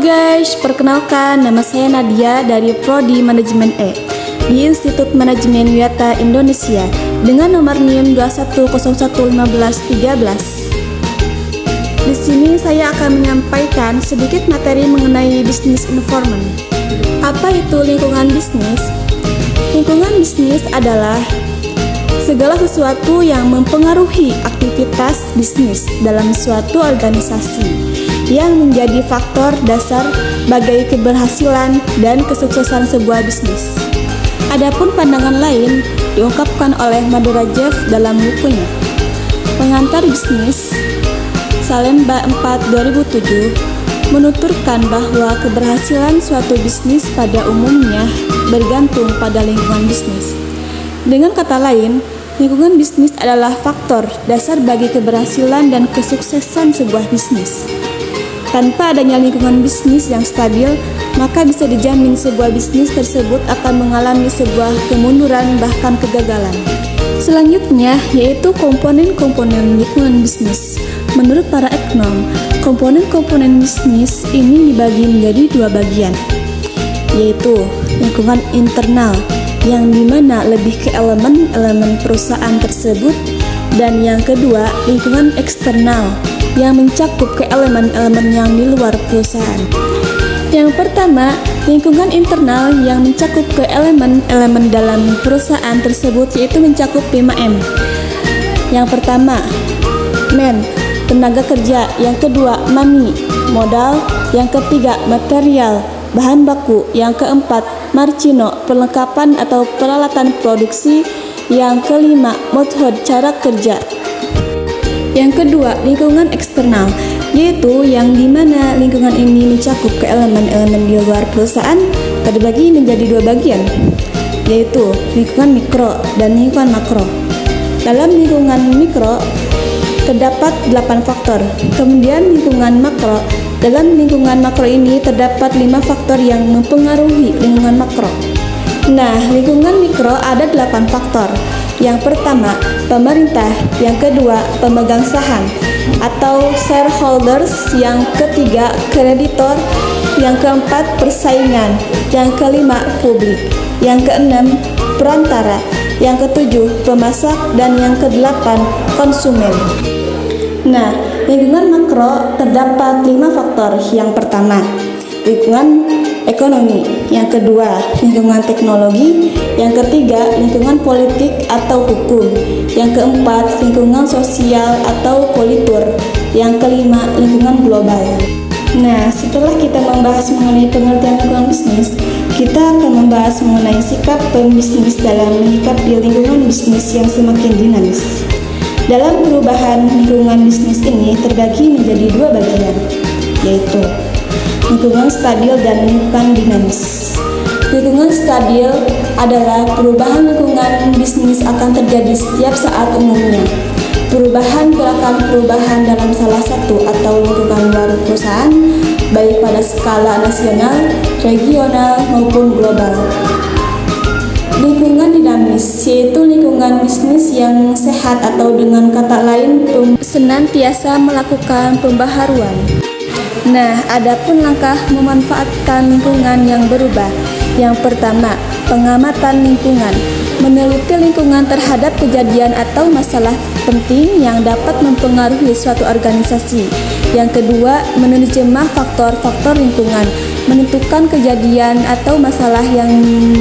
guys, perkenalkan nama saya Nadia dari Prodi Manajemen E di Institut Manajemen Wiyata Indonesia dengan nomor NIM 21011513. Di sini saya akan menyampaikan sedikit materi mengenai bisnis informant. Apa itu lingkungan bisnis? Lingkungan bisnis adalah segala sesuatu yang mempengaruhi aktivitas bisnis dalam suatu organisasi yang menjadi faktor dasar bagi keberhasilan dan kesuksesan sebuah bisnis. Adapun pandangan lain diungkapkan oleh Madurajev dalam bukunya Pengantar Bisnis Salemba 4 2007 menuturkan bahwa keberhasilan suatu bisnis pada umumnya bergantung pada lingkungan bisnis. Dengan kata lain, lingkungan bisnis adalah faktor dasar bagi keberhasilan dan kesuksesan sebuah bisnis. Tanpa adanya lingkungan bisnis yang stabil, maka bisa dijamin sebuah bisnis tersebut akan mengalami sebuah kemunduran bahkan kegagalan. Selanjutnya yaitu komponen-komponen lingkungan bisnis. Menurut para ekonom, komponen-komponen bisnis ini dibagi menjadi dua bagian, yaitu lingkungan internal yang dimana lebih ke elemen-elemen perusahaan tersebut, dan yang kedua lingkungan eksternal yang mencakup ke elemen-elemen yang di luar perusahaan. Yang pertama, lingkungan internal yang mencakup ke elemen-elemen dalam perusahaan tersebut yaitu mencakup 5M. Yang pertama, man, tenaga kerja. Yang kedua, money, modal. Yang ketiga, material, bahan baku. Yang keempat, marcino, perlengkapan atau peralatan produksi. Yang kelima, method, cara kerja. Yang kedua, lingkungan eksternal, yaitu yang dimana lingkungan ini mencakup ke elemen-elemen di luar perusahaan, terbagi menjadi dua bagian, yaitu lingkungan mikro dan lingkungan makro. Dalam lingkungan mikro terdapat 8 faktor, kemudian lingkungan makro. Dalam lingkungan makro ini terdapat 5 faktor yang mempengaruhi lingkungan makro. Nah, lingkungan mikro ada 8 faktor. Yang pertama, pemerintah. Yang kedua, pemegang saham atau shareholders. Yang ketiga, kreditor. Yang keempat, persaingan. Yang kelima, publik. Yang keenam, perantara. Yang ketujuh, pemasak. Dan yang kedelapan, konsumen. Nah, lingkungan makro terdapat 5 faktor. Yang pertama, lingkungan ekonomi. Yang kedua, lingkungan teknologi. Yang ketiga, lingkungan politik atau hukum. Yang keempat, lingkungan sosial atau politur. Yang kelima, lingkungan global. Nah, setelah kita membahas mengenai pengertian lingkungan bisnis, kita akan membahas mengenai sikap pembisnis dalam menyikapi lingkungan bisnis yang semakin dinamis. Dalam perubahan lingkungan bisnis ini terbagi menjadi dua bagian, yaitu lingkungan stabil dan lingkungan dinamis. Lingkungan stabil adalah perubahan lingkungan bisnis akan terjadi setiap saat umumnya. Gerakan perubahan dalam salah satu atau lingkungan luar perusahaan, baik pada skala nasional, regional, maupun global. Lingkungan dinamis, yaitu lingkungan bisnis yang sehat atau dengan kata lain senantiasa melakukan pembaharuan. Nah, adapun langkah memanfaatkan lingkungan yang berubah. Yang pertama, pengamatan lingkungan. Meneliti lingkungan terhadap kejadian atau masalah penting yang dapat mempengaruhi suatu organisasi. Yang kedua, menerjemah faktor-faktor lingkungan. Menentukan kejadian atau masalah yang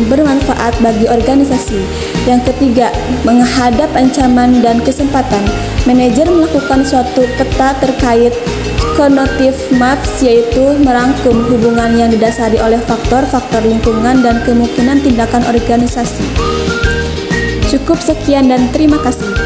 bermanfaat bagi organisasi. Yang ketiga, menghadap ancaman dan kesempatan. Manajer melakukan suatu peta terkait cognitive maps, yaitu merangkum hubungan yang didasari oleh faktor-faktor lingkungan dan kemungkinan tindakan organisasi. Cukup sekian dan terima kasih.